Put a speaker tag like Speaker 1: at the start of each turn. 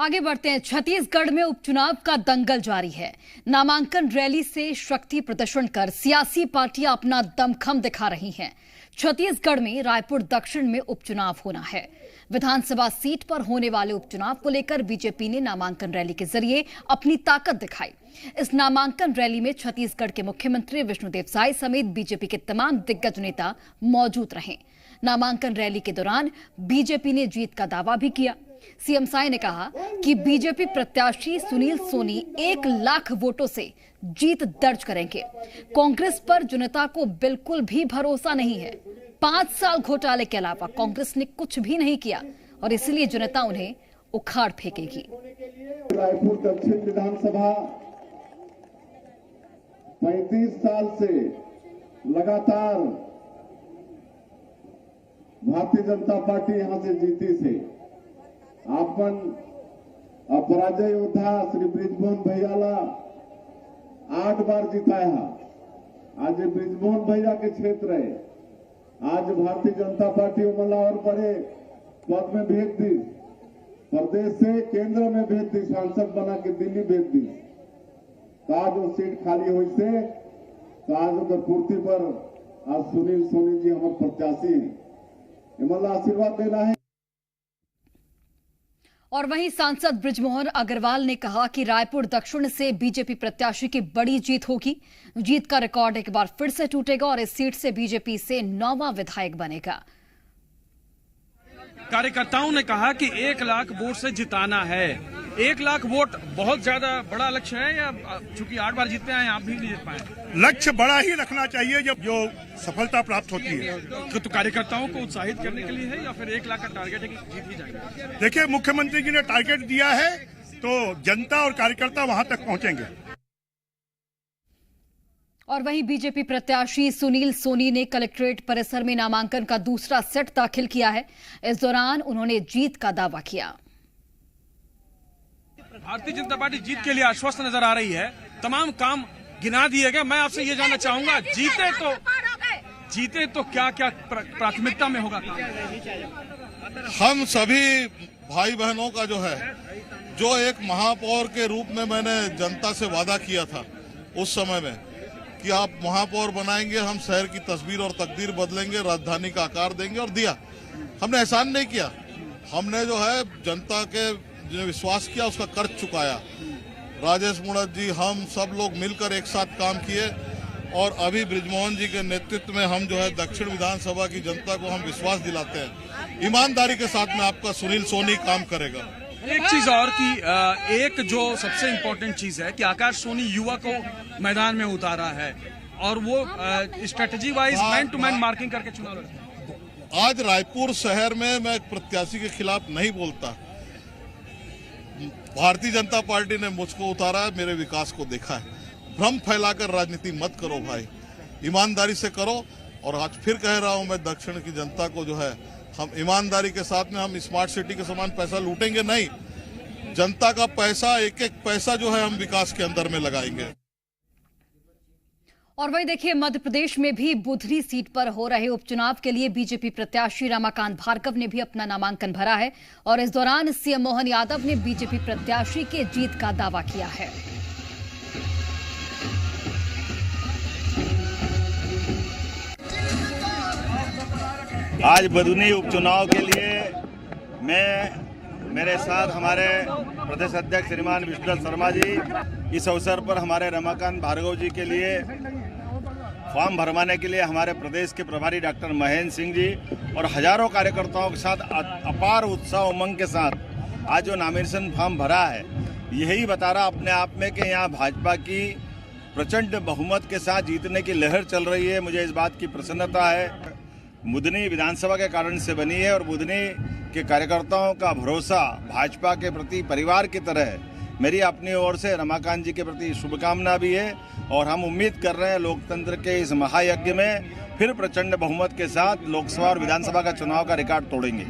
Speaker 1: आगे बढ़ते हैं। छत्तीसगढ़ में उपचुनाव का दंगल जारी है। नामांकन रैली से शक्ति प्रदर्शन कर सियासी पार्टियां अपना दमखम दिखा रही हैं। छत्तीसगढ़ में रायपुर दक्षिण में उपचुनाव होना है। विधानसभा सीट पर होने वाले उपचुनाव को लेकर बीजेपी ने नामांकन रैली के जरिए अपनी ताकत दिखाई। इस नामांकन रैली में छत्तीसगढ़ के मुख्यमंत्री विष्णुदेव साय समेत बीजेपी के तमाम दिग्गज नेता मौजूद रहे। नामांकन रैली के दौरान बीजेपी ने जीत का दावा भी किया। सीएम साय ने कहा कि बीजेपी प्रत्याशी सुनील सोनी 1 लाख वोटों से जीत दर्ज करेंगे। कांग्रेस पर जनता को बिल्कुल भी भरोसा नहीं है। 5 साल घोटाले के अलावा कांग्रेस ने कुछ भी नहीं किया और इसलिए जनता उन्हें उखाड़ फेंकेगी।
Speaker 2: रायपुर दक्षिण विधानसभा 35 साल से लगातार भारतीय जनता पार्टी यहां से जीती से आपन अपराजय योद्धा श्री ब्रिजमोहन भैयाला 8 बार जिताया। आज ब्रिजमोहन भैया के क्षेत्र है। आज भारतीय जनता पार्टी उमला और बड़े पद में भेज दी, प्रदेश से केंद्र में भेज दी, सांसद बना के दिल्ली भेज दी। तो आज वो सीट खाली हुई से तो आज उधर पूर्ति पर आज सुनील सोनी जी हमारे प्रत्याशी हैं। इमला आशीर्वाद देना है।
Speaker 1: और वहीं सांसद बृजमोहन अग्रवाल ने कहा कि रायपुर दक्षिण से बीजेपी प्रत्याशी की बड़ी जीत होगी। जीत का रिकॉर्ड एक बार फिर से टूटेगा और इस सीट से बीजेपी से 9वां विधायक बनेगा।
Speaker 3: कार्यकर्ताओं ने कहा कि 1 लाख वोट से जिताना है। 1 लाख वोट बहुत ज्यादा बड़ा लक्ष्य है या चूंकि 8 बार जीतते हैं आप भी नहीं जीत पाए?
Speaker 4: लक्ष्य बड़ा ही रखना चाहिए जब जो सफलता प्राप्त होती है।
Speaker 3: तो कार्यकर्ताओं को उत्साहित करने के लिए है या फिर 1 लाख का टारगेट है कि जीत ही जाएगा?
Speaker 4: देखिए, मुख्यमंत्री जी ने टारगेट दिया है तो जनता और कार्यकर्ता वहां तक पहुंचेंगे।
Speaker 1: और वहीं बीजेपी प्रत्याशी सुनील सोनी ने कलेक्ट्रेट परिसर में नामांकन का दूसरा सेट दाखिल किया है। इस दौरान उन्होंने जीत का दावा किया।
Speaker 3: भारतीय जनता पार्टी जीत के लिए आश्वस्त नजर आ रही है। तमाम काम गिना दिए गए। मैं आपसे ये जानना चाहूंगा, जीते तो क्या क्या प्राथमिकता में होगा काम?
Speaker 5: हम सभी भाई बहनों का जो एक महापौर के रूप में मैंने जनता से वादा किया था उस समय में कि आप महापौर बनाएंगे, हम शहर की तस्वीर और तकदीर बदलेंगे, राजधानी का आकार देंगे, और दिया। हमने एहसान नहीं किया, हमने जनता के जो विश्वास किया उसका कर्ज चुकाया। राजेश मुणत जी, हम सब लोग मिलकर एक साथ काम किए और अभी ब्रिजमोहन जी के नेतृत्व में हम दक्षिण विधानसभा की जनता को हम विश्वास दिलाते हैं। ईमानदारी के साथ में आपका सुनील सोनी काम करेगा।
Speaker 3: एक चीज और कि एक जो सबसे इम्पोर्टेंट चीज है कि आकाश सोनी युवा को मैदान में उतारा है और वो strategy wise man to man marking करके चुनाव लड़ते हैं।
Speaker 5: आज रायपुर शहर में मैं एक प्रत्याशी के खिलाफ नहीं बोलता। भारतीय जनता पार्टी ने मुझको उतारा है, मेरे विकास को देखा है। भ्रम फैलाकर राजनीति मत करो भाई, ईमानदारी से करो। और आज फिर कह रहा हूं मैं, दक्षिण की जनता को हम ईमानदारी के साथ में हम स्मार्ट सिटी के समान पैसा लूटेंगे नहीं। जनता का पैसा, एक एक पैसा हम विकास के अंदर में लगाएंगे।
Speaker 1: और वही देखिए, मध्य प्रदेश में भी बुधनी सीट पर हो रहे उपचुनाव के लिए बीजेपी प्रत्याशी रमाकांत भार्गव ने भी अपना नामांकन भरा है और इस दौरान सीएम मोहन यादव ने बीजेपी प्रत्याशी के जीत का दावा किया है।
Speaker 6: आज बुधनी उपचुनाव के लिए मेरे साथ हमारे प्रदेश अध्यक्ष श्रीमान विष्णुदत्त शर्मा जी, इस अवसर पर हमारे रमाकांत भार्गव जी के लिए फॉर्म भरवाने के लिए हमारे प्रदेश के प्रभारी डॉक्टर महेंद्र सिंह जी और हजारों कार्यकर्ताओं के साथ अपार उत्साह उमंग के साथ आज जो नॉमिनेशन फॉर्म भरा है, यही बता रहा अपने आप में कि यहाँ भाजपा की प्रचंड बहुमत के साथ जीतने की लहर चल रही है। मुझे इस बात की प्रसन्नता है। बुधनी विधानसभा के कारण से बनी है और बुधनी के कार्यकर्ताओं का भरोसा भाजपा के प्रति परिवार की तरह है। मेरी अपनी ओर से रमाकांत जी के प्रति शुभकामना भी है और हम उम्मीद कर रहे हैं लोकतंत्र के इस महायज्ञ में फिर प्रचंड बहुमत के साथ लोकसभा और विधानसभा का चुनाव का रिकॉर्ड तोड़ेंगे।